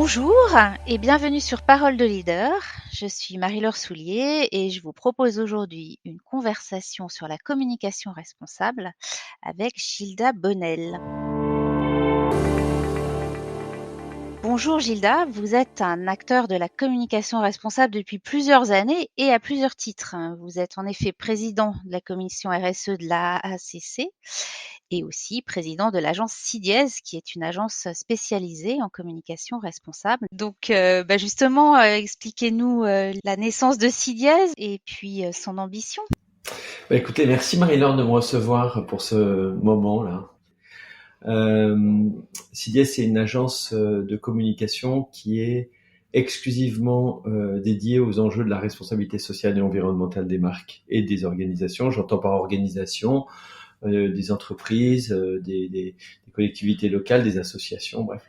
Bonjour et bienvenue sur Parole de leader. Je suis Marie-Laure Soulier et je vous propose aujourd'hui une conversation sur la communication responsable avec Gilda Bonnel. Bonjour Gilda, vous êtes un acteur de la communication responsable depuis plusieurs années et à plusieurs titres. Vous êtes en effet président de la commission RSE de la ACC et aussi président de l'agence CIDIES, qui est une agence spécialisée en communication responsable. Donc justement, expliquez-nous la naissance de CIDIES et puis son ambition. Écoutez, merci Marie-Laure de me recevoir pour ce moment-là. CIDIES, c'est une agence de communication qui est exclusivement dédiée aux enjeux de la responsabilité sociale et environnementale des marques et des organisations. J'entends par organisation des entreprises, des collectivités locales, des associations, bref.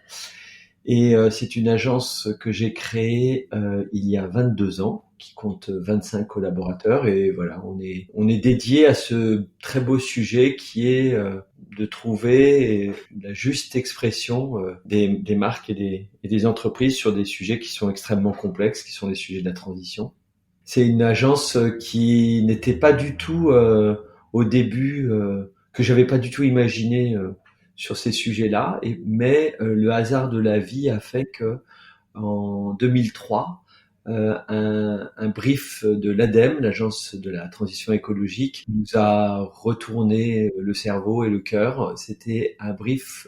Et c'est une agence que j'ai créée il y a 22 ans, qui compte 25 collaborateurs. Et voilà, on est dédié à ce très beau sujet qui est de trouver la juste expression des marques et des entreprises sur des sujets qui sont extrêmement complexes, qui sont les sujets de la transition. C'est une agence qui n'était pas du tout au début, que j'avais pas du tout imaginé sur ces sujets-là, mais le hasard de la vie a fait que en 2003, un brief de l'ADEME, l'agence de la transition écologique, nous a retourné le cerveau et le cœur. C'était un brief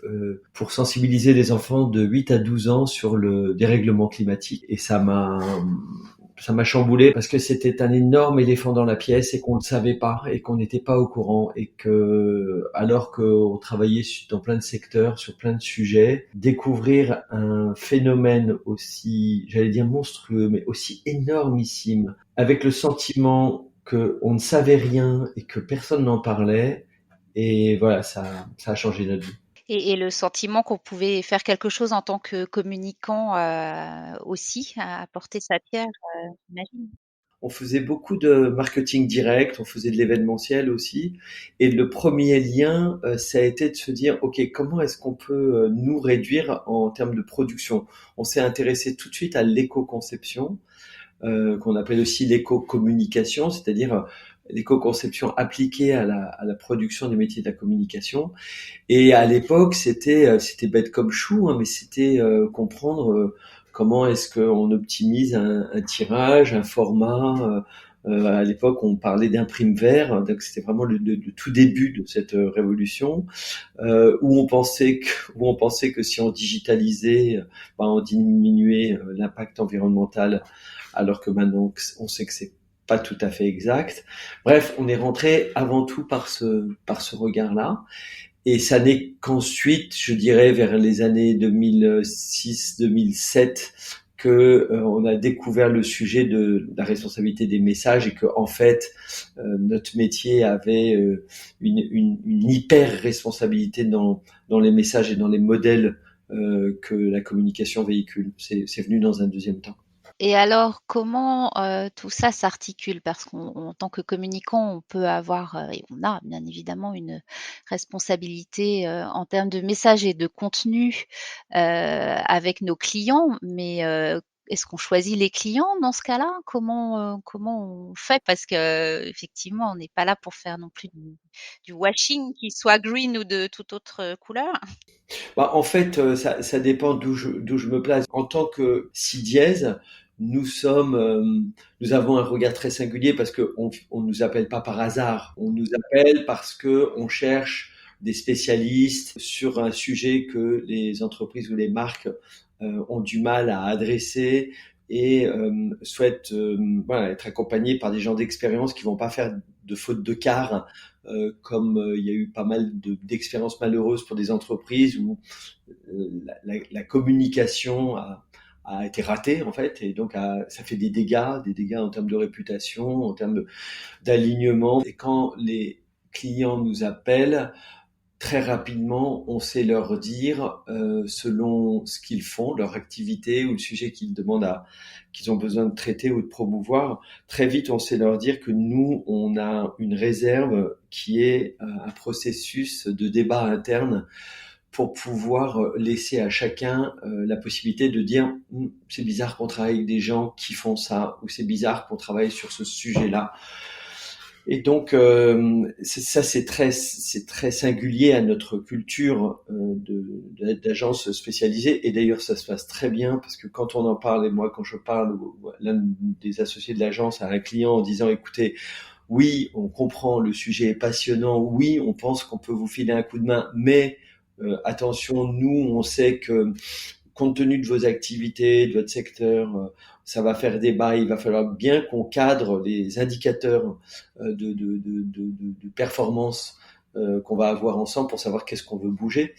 pour sensibiliser les enfants de 8 à 12 ans sur le dérèglement climatique, et ça m'a chamboulé parce que c'était un énorme éléphant dans la pièce et qu'on ne savait pas et qu'on n'était pas au courant, et que, alors qu'on travaillait dans plein de secteurs, sur plein de sujets, découvrir un phénomène aussi, j'allais dire monstrueux, mais aussi énormissime, avec le sentiment qu'on ne savait rien et que personne n'en parlait. Et voilà, ça a changé notre vie. Et le sentiment qu'on pouvait faire quelque chose en tant que communicant aussi, à apporter sa pierre, j'imagine. On faisait beaucoup de marketing direct, on faisait de l'événementiel aussi. Et le premier lien, ça a été de se dire, OK, comment est-ce qu'on peut nous réduire en termes de production? On s'est intéressé tout de suite à l'éco-conception, qu'on appelle aussi l'éco-communication, c'est-à-dire l'éco-conception appliquée à la production des métiers de la communication. Et à l'époque, c'était bête comme chou, hein, mais c'était comprendre comment est-ce qu'on optimise un tirage, un format. À l'époque, on parlait d'imprime vert, donc c'était vraiment le tout début de cette révolution, où on pensait que si on digitalisait, on diminuait l'impact environnemental, alors que maintenant on sait que c'est pas tout à fait exact. Bref, on est rentré avant tout par ce regard-là. Et ça n'est qu'ensuite, je dirais, vers les années 2006-2007, que on a découvert le sujet de la responsabilité des messages, et que en fait, notre métier avait une hyper responsabilité dans les messages et dans les modèles que la communication véhicule. C'est venu dans un deuxième temps. Et alors, comment tout ça s'articule? Parce qu'en tant que communicant, on peut avoir, et on a bien évidemment une responsabilité en termes de messages et de contenu avec nos clients, mais est-ce qu'on choisit les clients dans ce cas-là? Comment on fait? Parce que effectivement, on n'est pas là pour faire non plus du washing, qu'il soit green ou de toute autre couleur. En fait, ça dépend d'où je me place. En tant que si dièse, nous avons un regard très singulier parce que on nous appelle pas par hasard. On nous appelle parce que on cherche des spécialistes sur un sujet que les entreprises ou les marques ont du mal à adresser, et souhaitent voilà, être accompagnés par des gens d'expérience qui vont pas faire de faute de quart, comme il y a eu pas mal d'expériences malheureuses pour des entreprises où la communication a été ratée en fait, et donc ça fait des dégâts en termes de réputation, en termes d'alignement. Et quand les clients nous appellent, très rapidement, on sait leur dire, selon ce qu'ils font, leur activité ou le sujet qu'ils ont besoin de traiter ou de promouvoir, très vite, on sait leur dire que nous, on a une réserve qui est un processus de débat interne pour pouvoir laisser à chacun la possibilité de dire c'est bizarre qu'on travaille avec des gens qui font ça, ou c'est bizarre qu'on travaille sur ce sujet-là. Et donc c'est très singulier à notre culture d'agence spécialisée. Et d'ailleurs ça se passe très bien, parce que quand on en parle, et moi quand je parle l'un des associés de l'agence à un client en disant écoutez, oui, on comprend, le sujet est passionnant, oui, on pense qu'on peut vous filer un coup de main, mais attention, nous on sait que compte tenu de vos activités, de votre secteur, ça va faire débat. Il va falloir bien qu'on cadre les indicateurs de performance qu'on va avoir ensemble pour savoir qu'est-ce qu'on veut bouger.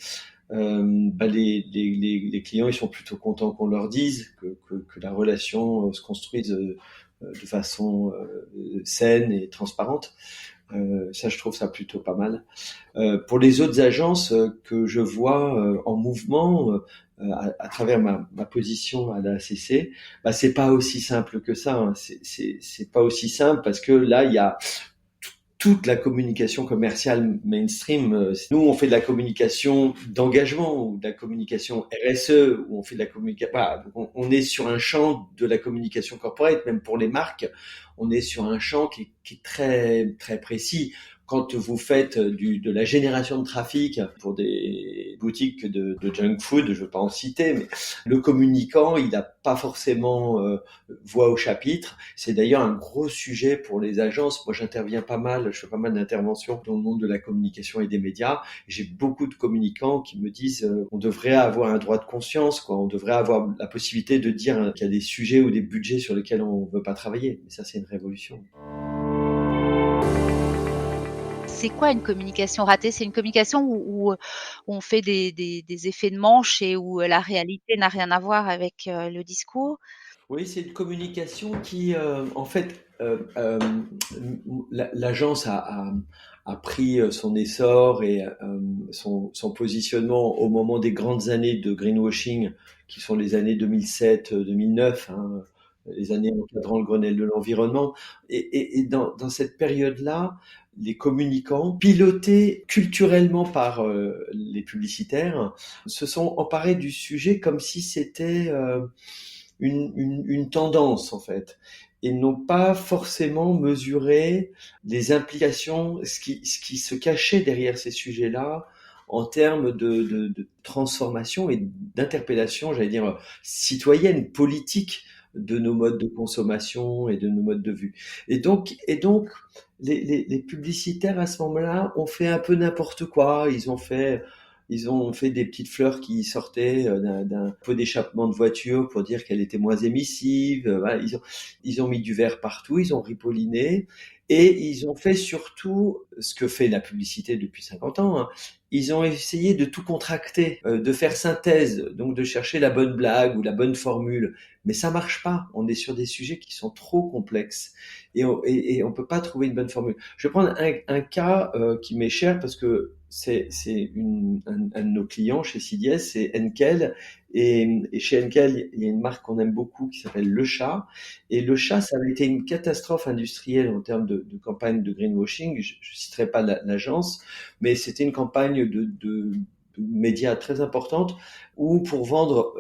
Les clients, ils sont plutôt contents qu'on leur dise que la relation se construise de façon saine et transparente. Ça, je trouve ça plutôt pas mal. Pour les autres agences que je vois en mouvement à travers ma position à la ACC, bah, c'est pas aussi simple que ça. Hein. C'est pas aussi simple, parce que là, il y a toute la communication commerciale mainstream. Nous, on fait de la communication d'engagement, ou de la communication RSE, où on fait de la communication. Voilà, on est sur un champ de la communication corporate, même pour les marques. On est sur un champ qui est très très précis. Quand vous faites de la génération de trafic pour des boutiques de junk food, je ne veux pas en citer, mais le communicant, il n'a pas forcément voix au chapitre. C'est d'ailleurs un gros sujet pour les agences. Moi, j'interviens pas mal, je fais pas mal d'interventions dans le monde de la communication et des médias. J'ai beaucoup de communicants qui me disent on devrait avoir un droit de conscience, quoi. On devrait avoir la possibilité de dire qu'il y a des sujets ou des budgets sur lesquels on ne veut pas travailler. Mais ça, c'est une révolution. C'est quoi une communication ratée? C'est une communication où on fait des effets de manche et où la réalité n'a rien à voir avec le discours? Oui, c'est une communication qui, en fait, l'agence a pris son essor et son positionnement au moment des grandes années de greenwashing, qui sont les années 2007-2009, hein, les années encadrant le Grenelle de l'environnement. Et dans cette période-là, les communicants, pilotés culturellement par les publicitaires, se sont emparés du sujet comme si c'était une tendance, en fait, et n'ont pas forcément mesuré les implications, ce qui se cachait derrière ces sujets-là en termes de transformation et d'interpellation, j'allais dire, citoyenne, politique, de nos modes de consommation et de nos modes de vue. Et donc les publicitaires à ce moment-là ont fait un peu n'importe quoi. Ils ont fait des petites fleurs qui sortaient d'un pot d'échappement de voiture pour dire qu'elle était moins émissive. Voilà, ils ont mis du vert partout, ils ont ripolliné, et ils ont fait surtout ce que fait la publicité depuis 50 ans. Hein. Ils ont essayé de tout contracter, de faire synthèse, donc de chercher la bonne blague ou la bonne formule. Mais ça marche pas. On est sur des sujets qui sont trop complexes, et on peut pas trouver une bonne formule. Je vais prendre un cas qui m'est cher, parce que c'est un de nos clients chez CDS, c'est Henkel. Et chez Henkel, il y a une marque qu'on aime beaucoup qui s'appelle Le Chat. Et Le Chat, ça avait été une catastrophe industrielle en termes de campagne de greenwashing. Je ne citerai pas l'agence, mais c'était une campagne de médias très importante, où pour vendre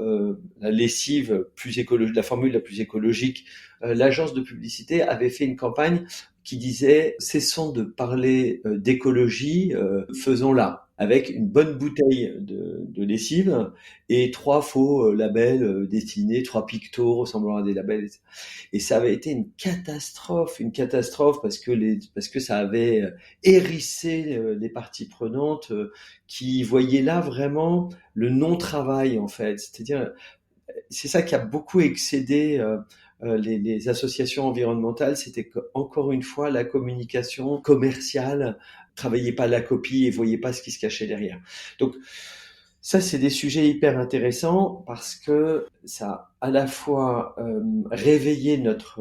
la lessive plus écologique, la formule la plus écologique, l'agence de publicité avait fait une campagne qui disait cessons de parler d'écologie, faisons-la, avec une bonne bouteille de lessive et 3 faux labels dessinés, 3 pictos ressemblant à des labels. Et ça avait été une catastrophe, parce que ça avait hérissé les parties prenantes qui voyaient là vraiment le non-travail, en fait. C'est-à-dire, c'est ça qui a beaucoup excédé les associations environnementales, c'était qu'encore une fois, la communication commerciale travaillait pas la copie et voyait pas ce qui se cachait derrière. Donc, ça, c'est des sujets hyper intéressants, parce que ça a à la fois réveillé notre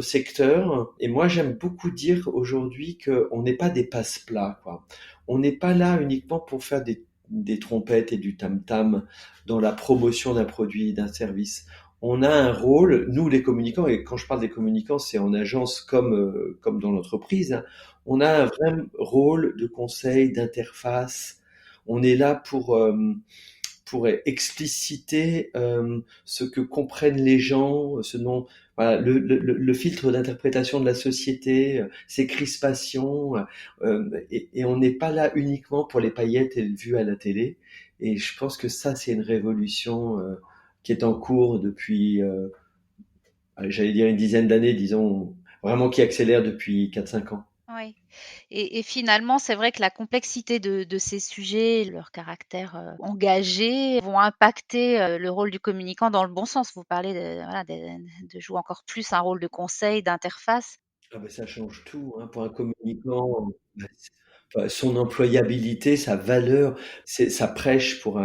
secteur. Et moi, j'aime beaucoup dire aujourd'hui qu'on n'est pas des passe-plats, quoi. On n'est pas là uniquement pour faire des trompettes et du tam-tam dans la promotion d'un produit, d'un service. On a un rôle, nous les communicants, et quand je parle des communicants, c'est en agence comme dans l'entreprise, hein, on a un vrai rôle de conseil, d'interface. on est là pour expliciter ce que comprennent les gens, ce dont voilà, le filtre d'interprétation de la société, ses crispations, et on n'est pas là uniquement pour les paillettes et le vu à la télé. Et je pense que ça, c'est une révolution qui est en cours depuis, j'allais dire une dizaine d'années, disons, vraiment qui accélère depuis 4-5 ans. Oui. Et finalement, c'est vrai que la complexité de ces sujets, leur caractère, engagé, vont impacter, le rôle du communicant dans le bon sens. Vous parlez de voilà, de jouer encore plus un rôle de conseil, d'interface. Ah ben ça change tout, hein, pour un communicant, bah, son employabilité, sa valeur, ça prêche pour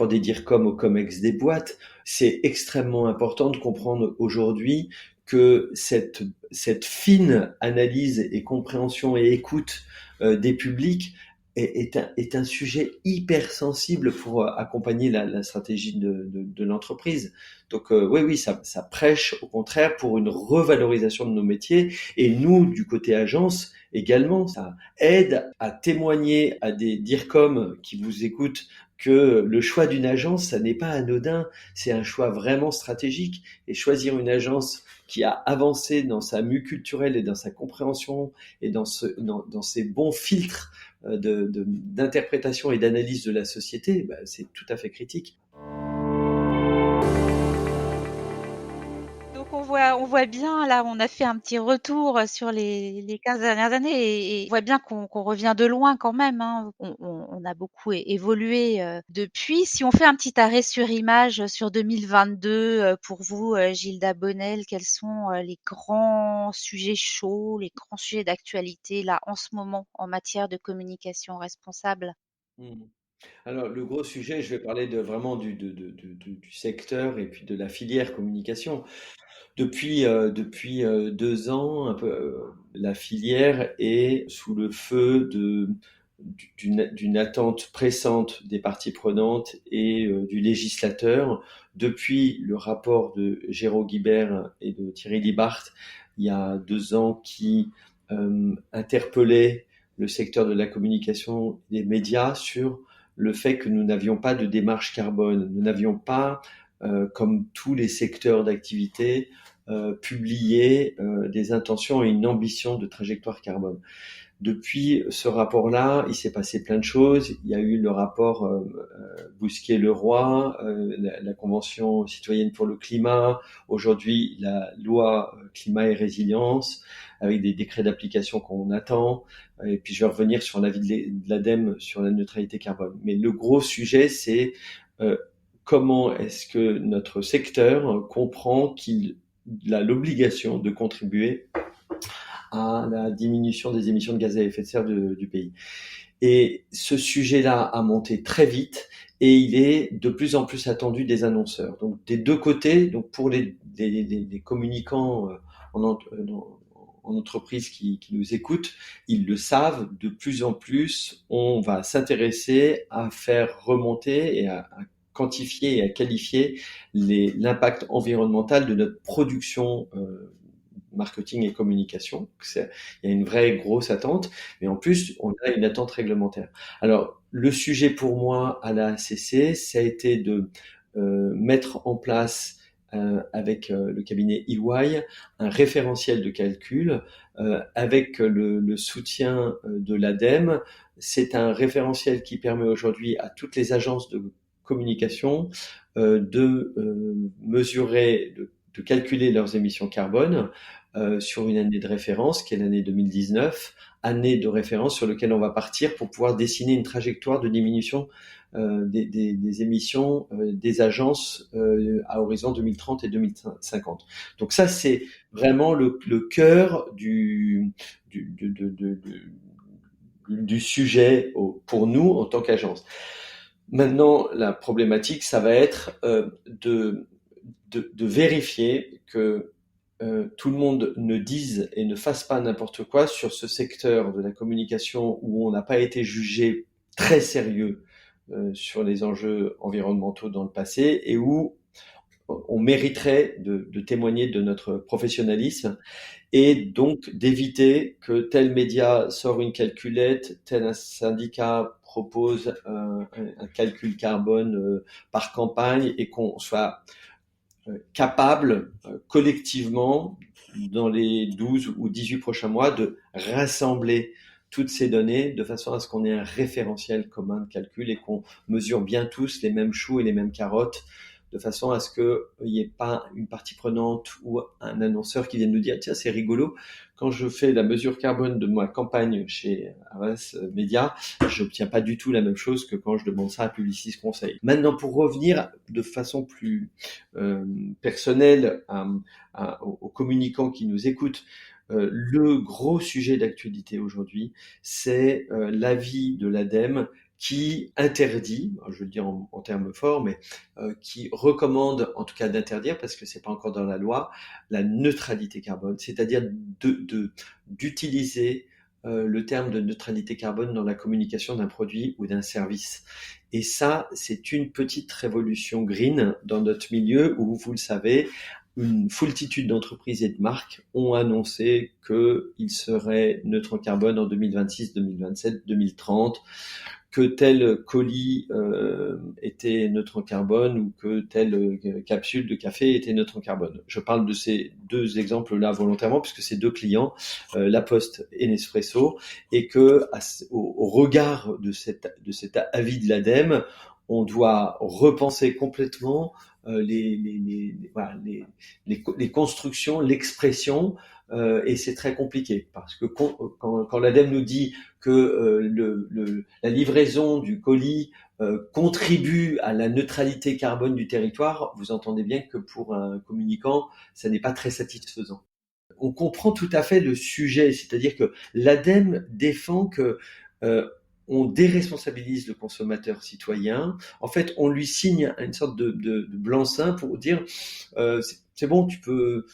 des DIRCOM au COMEX des boîtes. C'est extrêmement important de comprendre aujourd'hui que cette fine analyse et compréhension et écoute des publics est un sujet hyper sensible pour accompagner la stratégie de l'entreprise. Donc oui, oui, ça prêche au contraire pour une revalorisation de nos métiers. Et nous, du côté agence, également, ça aide à témoigner à des DIRCOM qui vous écoutent que le choix d'une agence, ça n'est pas anodin, c'est un choix vraiment stratégique. Et choisir une agence qui a avancé dans sa mue culturelle et dans sa compréhension et dans ses bons filtres d'interprétation et d'analyse de la société, bah, c'est tout à fait critique. Donc on voit bien là, on a fait un petit retour sur les 15 dernières années et on voit bien qu'on revient de loin quand même, hein. On a beaucoup évolué, depuis. Si on fait un petit arrêt sur image sur 2022, pour vous, Gilda Bonnel, quels sont, les grands sujets chauds, les grands sujets d'actualité là, en ce moment, en matière de communication responsable? Mmh. Alors, le gros sujet, je vais parler vraiment du secteur et puis de la filière communication. Depuis 2 ans, un peu, la filière est sous le feu d'une attente pressante des parties prenantes et du législateur. Depuis le rapport de Géraud Guibert et de Thierry Libart, il y a 2 ans, qui interpellait le secteur de la communication des médias sur le fait que nous n'avions pas de démarche carbone. Nous n'avions pas, comme tous les secteurs d'activité, publié des intentions et une ambition de trajectoire carbone. Depuis ce rapport-là, il s'est passé plein de choses. Il y a eu le rapport Bousquier-Leroy, la Convention citoyenne pour le climat, aujourd'hui la loi climat et résilience, avec des décrets d'application qu'on attend. Et puis je vais revenir sur l'avis de l'ADEME sur la neutralité carbone. Mais le gros sujet, c'est euh, comment est-ce que notre secteur comprend qu'il a l'obligation de contribuer à la diminution des émissions de gaz à effet de serre du pays. Et ce sujet-là a monté très vite et il est de plus en plus attendu des annonceurs. Donc des deux côtés, donc pour les communicants en entreprise qui nous écoutent, ils le savent, de plus en plus, on va s'intéresser à faire remonter et à quantifier et à qualifier l'impact environnemental de notre production marketing et communication. Il y a une vraie grosse attente, mais en plus, on a une attente réglementaire. Alors, le sujet pour moi à la ACC, ça a été de mettre en place avec le cabinet EY un référentiel de calcul avec le soutien de l'ADEME. C'est un référentiel qui permet aujourd'hui à toutes les agences de communication de mesurer, de calculer leurs émissions carbone sur une année de référence, qui est l'année 2019, année de référence sur laquelle on va partir pour pouvoir dessiner une trajectoire de diminution des émissions des agences à horizon 2030 et 2050. Donc ça, c'est vraiment le cœur du sujet pour nous en tant qu'agence. Maintenant, la problématique, ça va être de vérifier que tout le monde ne dise et ne fasse pas n'importe quoi sur ce secteur de la communication où on n'a pas été jugé très sérieux sur les enjeux environnementaux dans le passé et où on mériterait de témoigner de notre professionnalisme et donc d'éviter que tel média sort une calculette, tel un syndicat propose un calcul carbone par campagne et qu'on soit capable collectivement dans les 12 ou 18 prochains mois de rassembler toutes ces données de façon à ce qu'on ait un référentiel commun de calcul et qu'on mesure bien tous les mêmes choux et les mêmes carottes de façon à ce qu'il n'y ait pas une partie prenante ou un annonceur qui vienne nous dire tiens c'est rigolo, quand je fais la mesure carbone de ma campagne chez Havas Media, je n'obtiens pas du tout la même chose que quand je demande ça à Publicis Conseil. Maintenant pour revenir de façon plus personnelle aux communicants qui nous écoutent, le gros sujet d'actualité aujourd'hui, c'est l'avis de l'ADEME qui interdit, je veux le dire en termes forts, mais qui recommande en tout cas d'interdire, parce que c'est pas encore dans la loi, la neutralité carbone, c'est-à-dire d'utiliser le terme de neutralité carbone dans la communication d'un produit ou d'un service. Et ça, c'est une petite révolution green dans notre milieu où, vous le savez, une foultitude d'entreprises et de marques ont annoncé qu'ils seraient neutres en carbone en 2026, 2027, 2030, que tel colis était neutre en carbone ou que telle capsule de café était neutre en carbone. Je parle de ces deux exemples-là volontairement puisque c'est deux clients, La Poste et Nespresso, et que au regard de cet avis de l'ADEME, on doit repenser complètement voilà, les constructions, l'expression, et c'est très compliqué parce que quand l'ADEME nous dit que la livraison du colis contribue à la neutralité carbone du territoire, vous entendez bien que pour un communicant, ça n'est pas très satisfaisant. On comprend tout à fait le sujet, c'est-à-dire que l'ADEME défend que on déresponsabilise le consommateur citoyen. En fait, on lui signe une sorte de blanc-seing pour dire c'est bon, tu peux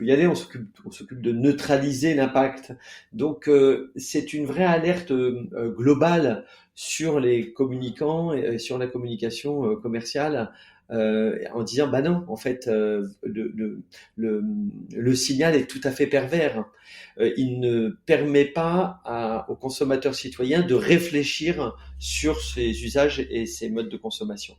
y aller, on s'occupe de neutraliser l'impact. Donc c'est une vraie alerte globale sur les communicants et sur la communication commerciale, en disant bah non, en fait le, le signal est tout à fait pervers. Il ne permet pas aux consommateurs citoyens de réfléchir sur ses usages et ses modes de consommation.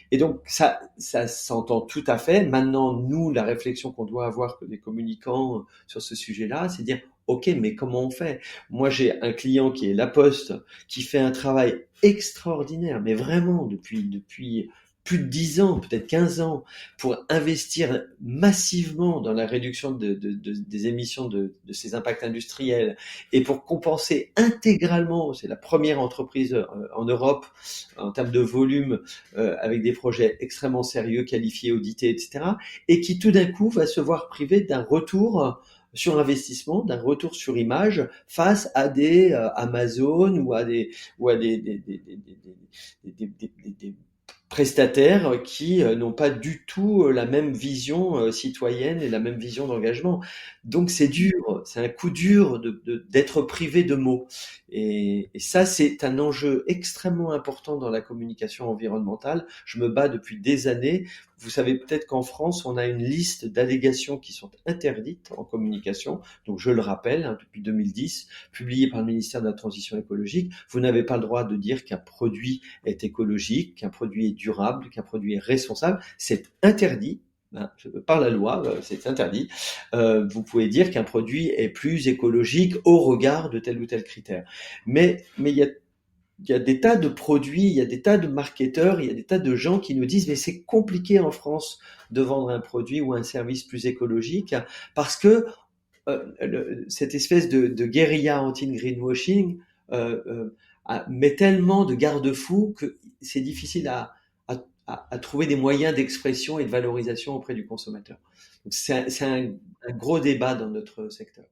Et donc ça s'entend tout à fait. Maintenant, nous, la réflexion qu'on doit avoir que des communicants sur ce sujet-là, c'est de dire ok, mais comment on fait? Moi, j'ai un client qui est La Poste, qui fait un travail extraordinaire, mais vraiment depuis plus de 10 ans, peut-être 15 ans, pour investir massivement dans la réduction des émissions de ces impacts industriels et pour compenser intégralement, c'est la première entreprise en Europe en termes de volume, avec des projets extrêmement sérieux, qualifiés, audités, etc., et qui tout d'un coup va se voir privé d'un retour sur investissement, d'un retour sur image face à des Amazon ou à des prestataires qui n'ont pas du tout la même vision citoyenne et la même vision d'engagement. Donc c'est dur, c'est un coup dur d'être privé de mots. Et ça, c'est un enjeu extrêmement important dans la communication environnementale. Je me bats depuis des années. Vous savez peut-être qu'en France, on a une liste d'allégations qui sont interdites en communication. Donc je le rappelle, hein, depuis 2010, publiée par le ministère de la Transition écologique. Vous n'avez pas le droit de dire qu'un produit est écologique, qu'un produit est durable, qu'un produit est responsable. C'est interdit. Par la loi, c'est interdit. Vous pouvez dire qu'un produit est plus écologique au regard de tel ou tel critère. Mais il y a des tas de produits, il y a des tas de marketeurs, il y a des tas de gens qui nous disent mais c'est compliqué en France de vendre un produit ou un service plus écologique parce que cette espèce de guérilla anti-greenwashing met tellement de garde-fous que c'est difficile à trouver des moyens d'expression et de valorisation auprès du consommateur. Donc c'est un gros débat dans notre secteur.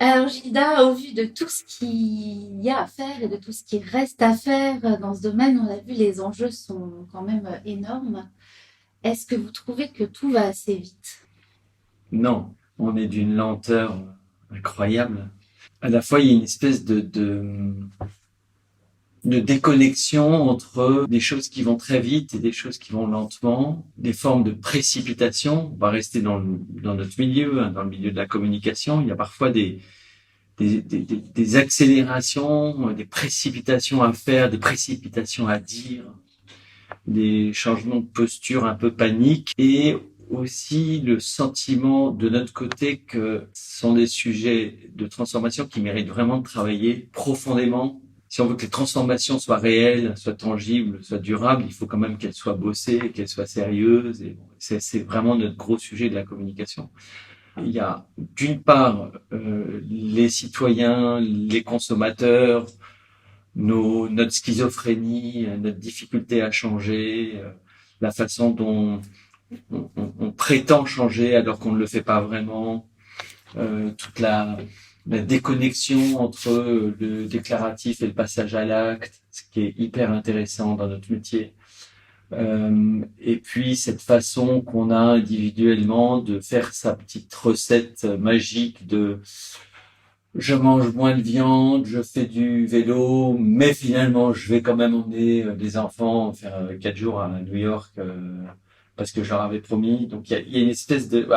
Alors Gilda, au vu de tout ce qu'il y a à faire et de tout ce qui reste à faire dans ce domaine, on a vu les enjeux sont quand même énormes. Est-ce que vous trouvez que tout va assez vite? Non, on est d'une lenteur incroyable. À la fois, il y a une espèce de déconnexion entre des choses qui vont très vite et des choses qui vont lentement, des formes de précipitation. On va rester dans notre milieu, hein, dans le milieu de la communication. Il y a parfois des accélérations, des précipitations à faire, des précipitations à dire, des changements de posture un peu paniques, et aussi le sentiment de notre côté que ce sont des sujets de transformation qui méritent vraiment de travailler profondément. Si on veut que les transformations soient réelles, soient tangibles, soient durables, il faut quand même qu'elles soient bossées, qu'elles soient sérieuses. Et bon, c'est vraiment notre gros sujet de la communication. Il y a d'une part les citoyens, les consommateurs, notre schizophrénie, notre difficulté à changer, la façon dont on prétend changer alors qu'on ne le fait pas vraiment, toute la déconnexion entre le déclaratif et le passage à l'acte, ce qui est hyper intéressant dans notre métier. Et puis cette façon qu'on a individuellement de faire sa petite recette magique de je mange moins de viande, je fais du vélo, mais finalement je vais quand même emmener des enfants faire 4 jours à New York parce que je leur avais promis. Donc il y a une espèce de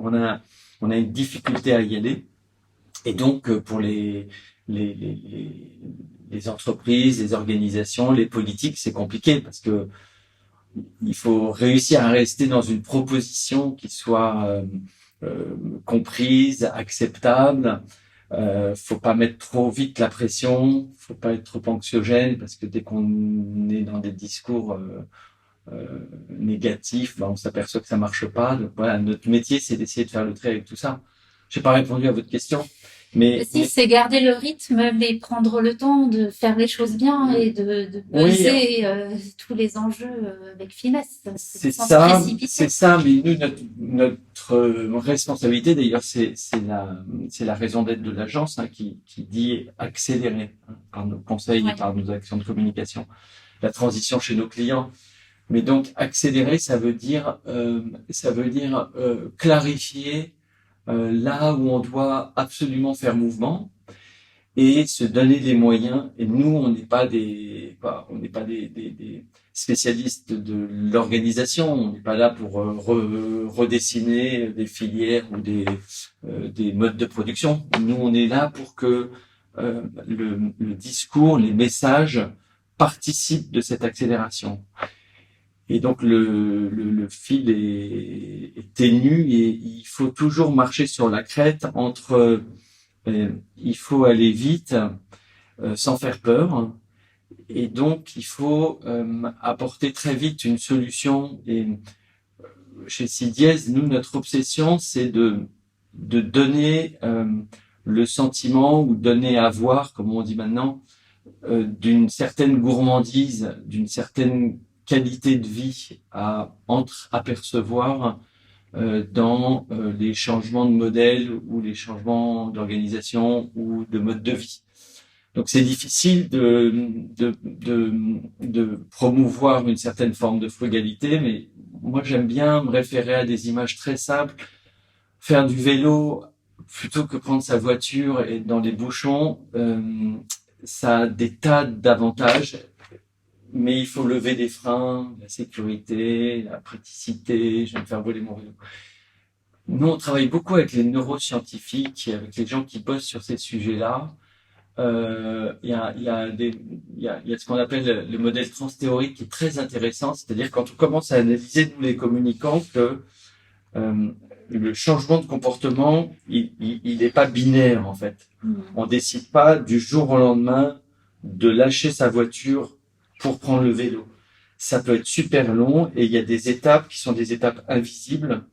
on a une difficulté à y aller. Et donc pour les entreprises, les organisations, les politiques, c'est compliqué parce que il faut réussir à rester dans une proposition qui soit comprise, acceptable. Faut pas mettre trop vite la pression, faut pas être trop anxiogène parce que dès qu'on est dans des discours négatifs, on s'aperçoit que ça marche pas. Donc voilà, notre métier, c'est d'essayer de faire le trait avec tout ça. J'ai pas répondu à votre question. Mais c'est garder le rythme, mais prendre le temps de faire les choses bien et de peser tous les enjeux avec finesse. C'est ça. Mais nous, notre responsabilité, d'ailleurs, c'est la raison d'être de l'agence qui dit accélérer par nos conseils et par nos actions de communication la transition chez nos clients. Mais donc accélérer, ça veut dire clarifier là où on doit absolument faire mouvement et se donner les moyens. Et nous, on n'est pas des spécialistes de l'organisation. On n'est pas là pour redessiner des filières ou des modes de production. Nous, on est là pour que le discours, les messages participent de cette accélération. Et donc le fil est ténu et il faut toujours marcher sur la crête entre il faut aller vite sans faire peur et donc il faut apporter très vite une solution. Et chez CDS, nous, notre obsession, c'est de donner le sentiment ou donner à voir, comme on dit maintenant, d'une certaine gourmandise, d'une certaine qualité de vie à apercevoir dans les changements de modèle ou les changements d'organisation ou de mode de vie. Donc c'est difficile de promouvoir une certaine forme de frugalité, mais moi j'aime bien me référer à des images très simples. Faire du vélo plutôt que prendre sa voiture et être dans les bouchons, ça a des tas d'avantages. Mais il faut lever des freins, la sécurité, la praticité, je vais me faire voler mon vélo. Nous, on travaille beaucoup avec les neuroscientifiques, avec les gens qui bossent sur ces sujets-là. Il y a ce qu'on appelle le modèle transthéorique qui est très intéressant, c'est-à-dire quand on commence à analyser, nous les communicants, que le changement de comportement, il n'est pas binaire en fait. On décide pas du jour au lendemain de lâcher sa voiture pour prendre le vélo. Ça peut être super long et il y a des étapes qui sont des étapes invisibles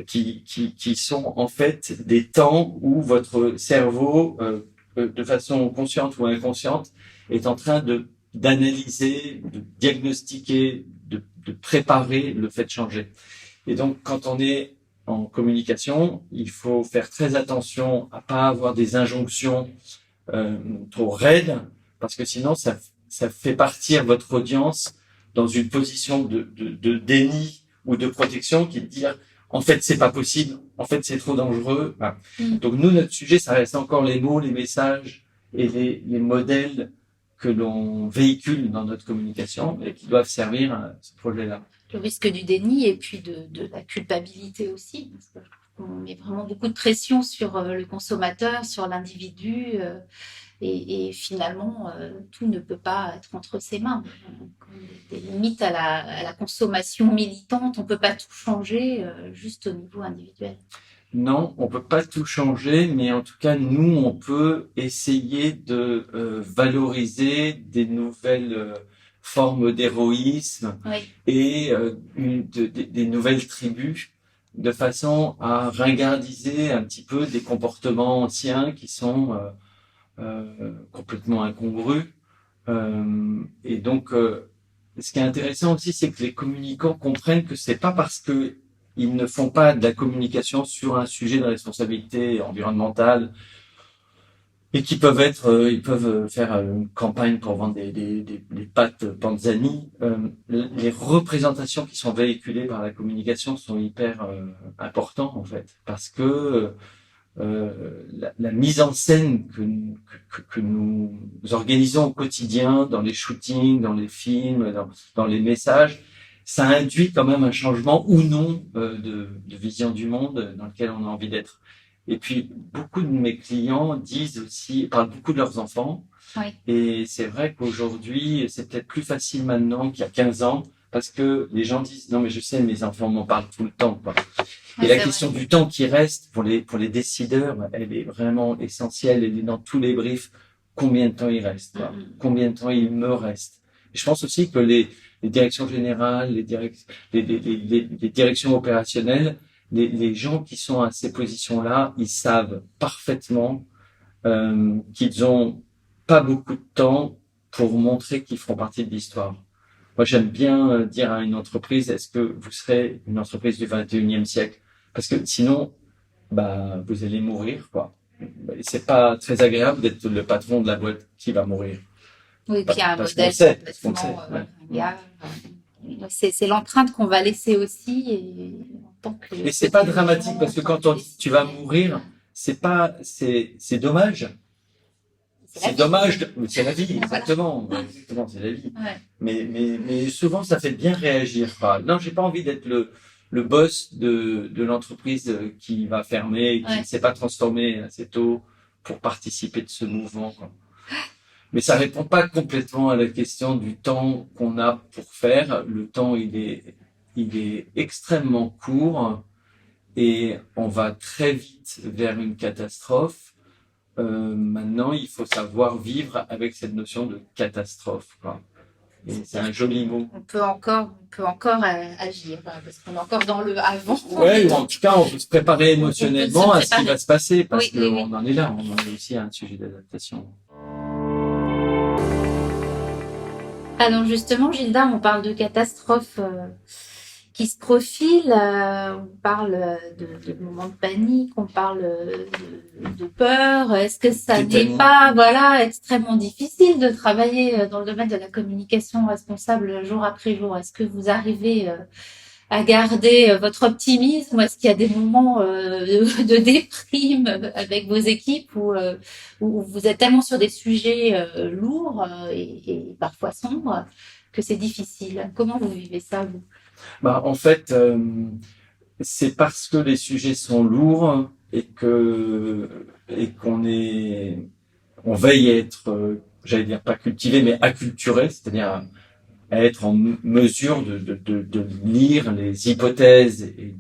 qui sont en fait des temps où votre cerveau, de façon consciente ou inconsciente, est en train d'analyser, de diagnostiquer, de préparer le fait de changer. Et donc, quand on est en communication, il faut faire très attention à pas avoir des injonctions trop raides, parce que sinon, ça fait partir votre audience dans une position de déni ou de protection qui est de dire en fait c'est pas possible, en fait c'est trop dangereux. Donc nous notre sujet ça reste encore les mots, les messages et les modèles que l'on véhicule dans notre communication et qui doivent servir à ce projet-là. Le risque du déni et puis de la culpabilité aussi, parce que je trouve qu'on met vraiment beaucoup de pression sur le consommateur, sur l'individu, et finalement, tout ne peut pas être entre ses mains. Des limites à la consommation militante, on ne peut pas tout changer juste au niveau individuel. Non, on peut pas tout changer, mais en tout cas, nous, on peut essayer de valoriser des nouvelles formes d'héroïsme et des nouvelles tribus, de façon à ringardiser un petit peu des comportements anciens qui sont complètement incongrus. Et donc, ce qui est intéressant aussi, c'est que les communicants comprennent que c'est pas parce que ils ne font pas de la communication sur un sujet de responsabilité environnementale et qui peuvent ils peuvent faire une campagne pour vendre des pâtes Panzani. Les représentations qui sont véhiculées par la communication sont hyper importantes en fait, parce que la mise en scène que nous organisons au quotidien, dans les shootings, dans les films, dans les messages, ça induit quand même un changement ou non de vision du monde dans lequel on a envie d'être. Et puis, beaucoup de mes clients parlent beaucoup de leurs enfants. Et c'est vrai qu'aujourd'hui, c'est peut-être plus facile maintenant qu'il y a 15 ans, parce que les gens disent, non mais je sais, mes enfants m'en parlent tout le temps, quoi. Et la question du temps qui reste pour les décideurs, elle est vraiment essentielle. Elle est dans tous les briefs. Combien de temps il reste, quoi. Combien de temps il me reste. Et je pense aussi que les directions générales, les directions opérationnelles, les gens qui sont à ces positions-là, ils savent parfaitement qu'ils ont pas beaucoup de temps pour montrer qu'ils feront partie de l'histoire. Moi, j'aime bien dire à une entreprise, est-ce que vous serez une entreprise du 21e siècle? Parce que sinon, vous allez mourir, quoi. Et c'est pas très agréable d'être le patron de la boîte qui va mourir. Oui, puis il y a un modèle complètement c'est l'empreinte qu'on va laisser aussi. Et c'est pas dramatique parce que quand tu vas mourir, c'est dommage. C'est dommage, c'est la vie, exactement, c'est la vie. Ouais. Mais souvent, ça fait bien réagir. Non, j'ai pas envie d'être le boss de l'entreprise qui va fermer, qui ne s'est pas transformé assez tôt pour participer de ce mouvement, quoi. Mais ça répond pas complètement à la question du temps qu'on a pour faire. Le temps, il est extrêmement court et on va très vite vers une catastrophe. Maintenant, il faut savoir vivre avec cette notion de catastrophe, quoi. Et c'est un joli mot. On peut encore agir, parce qu'on est encore dans le avant. Ouais, ou en tout cas, on peut se préparer émotionnellement à ce qui va se passer, parce qu'on en est là. On en est aussi à un sujet d'adaptation. Alors justement, Gilda, on parle de catastrophes qui se profilent, on parle de moments de panique, on parle de peur. Est-ce que ça n'est pas extrêmement difficile de travailler dans le domaine de la communication responsable jour après jour? Est-ce que vous arrivez à garder votre optimisme, ou est-ce qu'il y a des moments de déprime avec vos équipes où vous êtes tellement sur des sujets lourds et parfois sombres que c'est difficile? Comment vous vivez ça, vous? En fait, c'est parce que les sujets sont lourds et qu'on veille à être, j'allais dire pas cultivé, mais acculturé, c'est-à-dire à être en mesure de lire les hypothèses et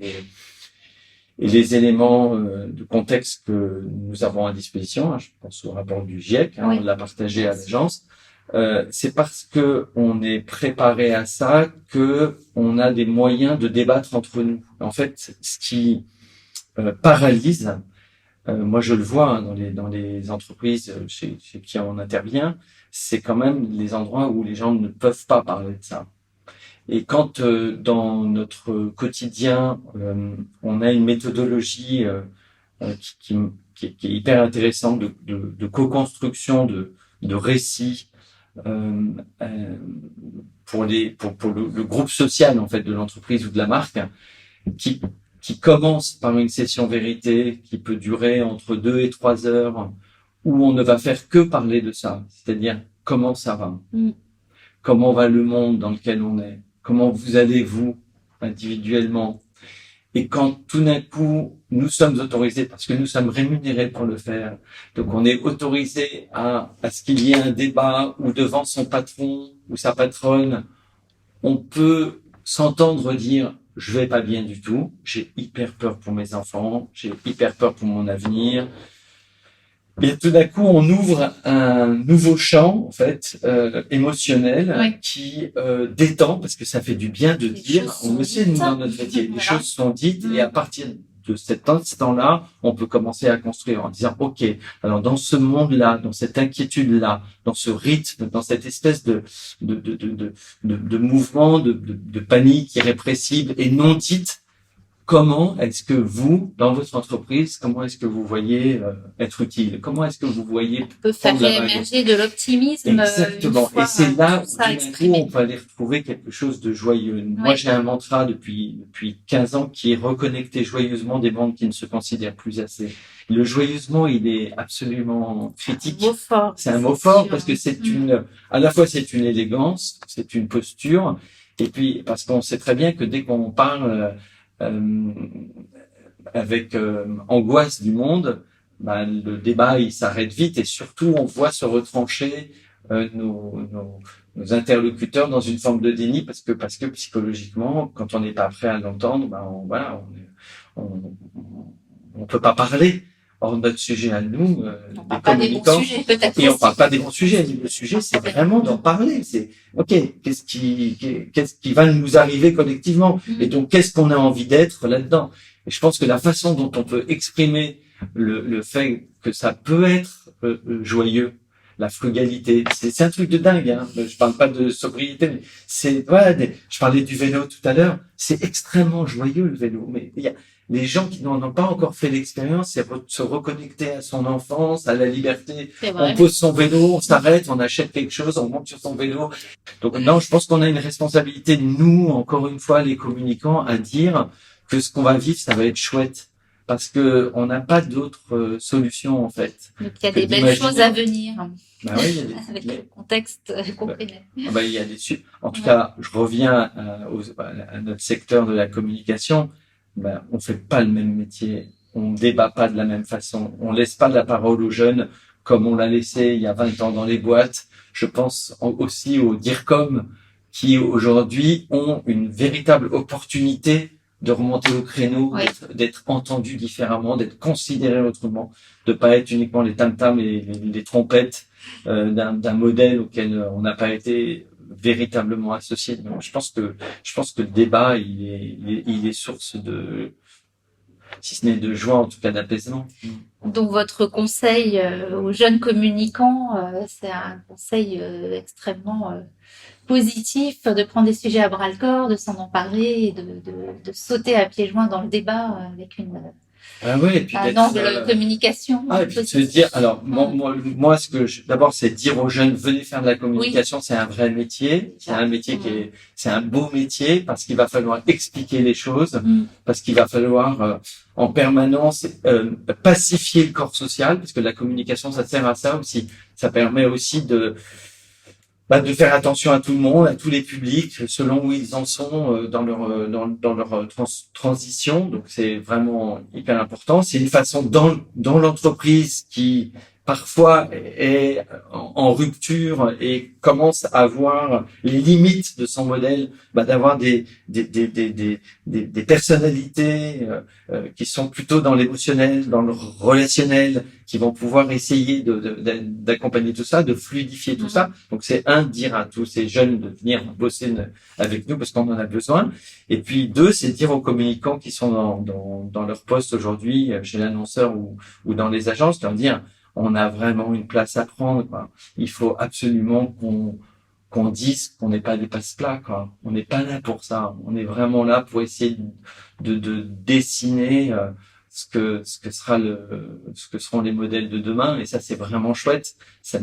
les éléments de contexte que nous avons à disposition. Je pense au rapport du GIEC, on l'a partagé à l'agence. C'est parce que on est préparé à ça que on a des moyens de débattre entre nous. En fait, ce qui paralyse, moi je le vois dans les entreprises chez qui on intervient, c'est quand même les endroits où les gens ne peuvent pas parler de ça. Et quand dans notre quotidien, on a une méthodologie qui est hyper intéressante de co-construction de récits pour le groupe social en fait de l'entreprise ou de la marque, qui commence par une session vérité qui peut durer entre 2 et 3 heures, où on ne va faire que parler de ça, c'est-à-dire comment ça va, Mm. comment va le monde dans lequel on est, comment vous allez vous individuellement. Et quand tout d'un coup, nous sommes autorisés, parce que nous sommes rémunérés pour le faire, donc on est autorisé à ce qu'il y ait un débat où devant son patron ou sa patronne, on peut s'entendre dire « je vais pas bien du tout, j'ai hyper peur pour mes enfants, j'ai hyper peur pour mon avenir ». Et tout d'un coup, on ouvre un nouveau champ, en fait, émotionnel, Oui. qui détend, parce que ça fait du bien de Les dire, choses on sont le sait, nous, dites. dans notre métier, les Voilà. choses sont dites, Mm. et à partir de ce temps-là, on peut commencer à construire en disant, OK, alors dans ce monde-là, dans cette inquiétude-là, dans ce rythme, dans cette espèce de mouvement, de panique irrépressible et non dite, comment est-ce que vous, dans votre entreprise, comment est-ce que vous voyez être utile? Comment est-ce que vous voyez On peut faire prendre la vague? émerger de l'optimisme. Exactement. Une fois, Et c'est là tout où, ça tout d'un coup, exprimé. on peut aller retrouver quelque chose de joyeux. Moi, j'ai un mantra depuis 15 ans qui est reconnecter joyeusement des mondes qui ne se considèrent plus assez. Le joyeusement, il est absolument critique. Mot fort. C'est un mot fort sûr. parce que à la fois c'est une élégance, c'est une posture, et puis parce qu'on sait très bien que dès qu'on parle avec angoisse du monde, le débat il s'arrête vite et surtout on voit se retrancher nos interlocuteurs dans une forme de déni parce que psychologiquement, quand on n'est pas prêt à l'entendre, on peut pas parler. Or, notre sujet à nous, On parle pas des bons sujets, peut-être. Et on parle pas des bons sujets. Le sujet, c'est vraiment d'en parler. C'est, OK, qu'est-ce qui va nous arriver collectivement? Et donc, qu'est-ce qu'on a envie d'être là-dedans? Et je pense que la façon dont on peut exprimer le fait que ça peut être joyeux, la frugalité, c'est un truc de dingue, hein. Je parle pas de sobriété, mais je parlais du vélo tout à l'heure. C'est extrêmement joyeux, le vélo. Mais il y a les gens qui n'en ont pas encore fait l'expérience, c'est se reconnecter à son enfance, à la liberté. On pose son vélo, on s'arrête, on achète quelque chose, on monte sur son vélo. Donc non, je pense qu'on a une responsabilité, nous, encore une fois, les communicants, à dire que ce qu'on va vivre, ça va être chouette. Parce que on n'a pas d'autre solution, en fait. Donc il y a des belles choses à venir. Bah oui, il y a avec le contexte comprimé. Il y a en tout cas, je reviens à notre secteur de la communication. On fait pas le même métier, on débat pas de la même façon, on laisse pas de la parole aux jeunes comme on l'a laissé il y a 20 ans dans les boîtes. Je pense aussi aux DIRCOM qui aujourd'hui ont une véritable opportunité de remonter au créneau, d'être entendus différemment, d'être considérés autrement, de pas être uniquement les tam-tams et les trompettes d'un modèle auquel on n'a pas été véritablement associé. Donc, je pense que le débat, il est source de, si ce n'est de joie, en tout cas d'apaisement. Donc, votre conseil aux jeunes communicants, c'est un conseil extrêmement positif, de prendre des sujets à bras-le-corps, de s'en emparer, et de sauter à pieds joints dans le débat avec et puis un angle communication. Et puis de se dire, alors, moi, d'abord, c'est dire aux jeunes, venez faire de la communication, c'est un vrai métier, c'est un métier c'est un beau métier, parce qu'il va falloir expliquer les choses, parce qu'il va falloir, en permanence, pacifier le corps social, parce que la communication, ça sert à ça aussi. Ça permet aussi de faire attention à tout le monde, à tous les publics, selon où ils en sont dans leur transition. Donc c'est vraiment hyper important. C'est une façon dans l'entreprise qui parfois est en rupture et commence à voir les limites de son modèle, d'avoir des personnalités qui sont plutôt dans l'émotionnel, dans le relationnel, qui vont pouvoir essayer d'accompagner tout ça, de fluidifier tout ça. Donc c'est dire à tous ces jeunes de venir bosser avec nous parce qu'on en a besoin. Et puis 2, c'est dire aux communicants qui sont dans leur poste aujourd'hui chez l'annonceur ou dans les agences, leur dire on a vraiment une place à prendre, quoi. Il faut absolument qu'on dise qu'on n'est pas des passe-plats, quoi. On n'est pas là pour ça. On est vraiment là pour essayer de dessiner ce que seront les modèles de demain. Et ça, c'est vraiment chouette. C'est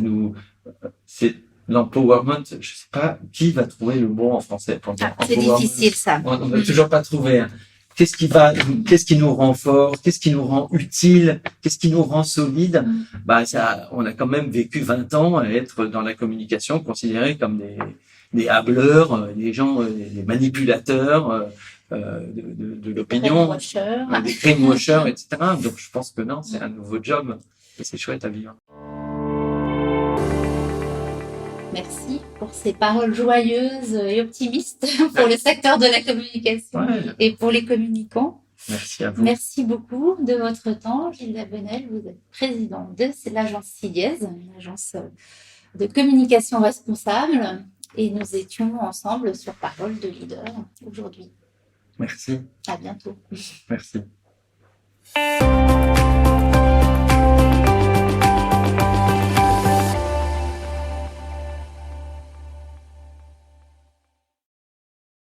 l'empowerment. Je sais pas qui va trouver le mot en français. C'est difficile, ça. On n'a toujours pas trouvé. qu'est-ce qui nous rend fort, qu'est-ce qui nous rend utile, qu'est-ce qui nous rend solide. On a quand même vécu 20 ans à être dans la communication considérés comme des hableurs, des gens, des manipulateurs de l'opinion, des greenwashers, etc. Donc je pense que non, c'est un nouveau job et c'est chouette à vivre. Merci pour ces paroles joyeuses et optimistes pour le secteur de la communication et pour les communicants. Merci à vous. Merci beaucoup de votre temps. Gilda Bonnel, vous êtes présidente de l'agence CIES, une agence de communication responsable. Et nous étions ensemble sur Parole de leader aujourd'hui. Merci. À bientôt. Merci.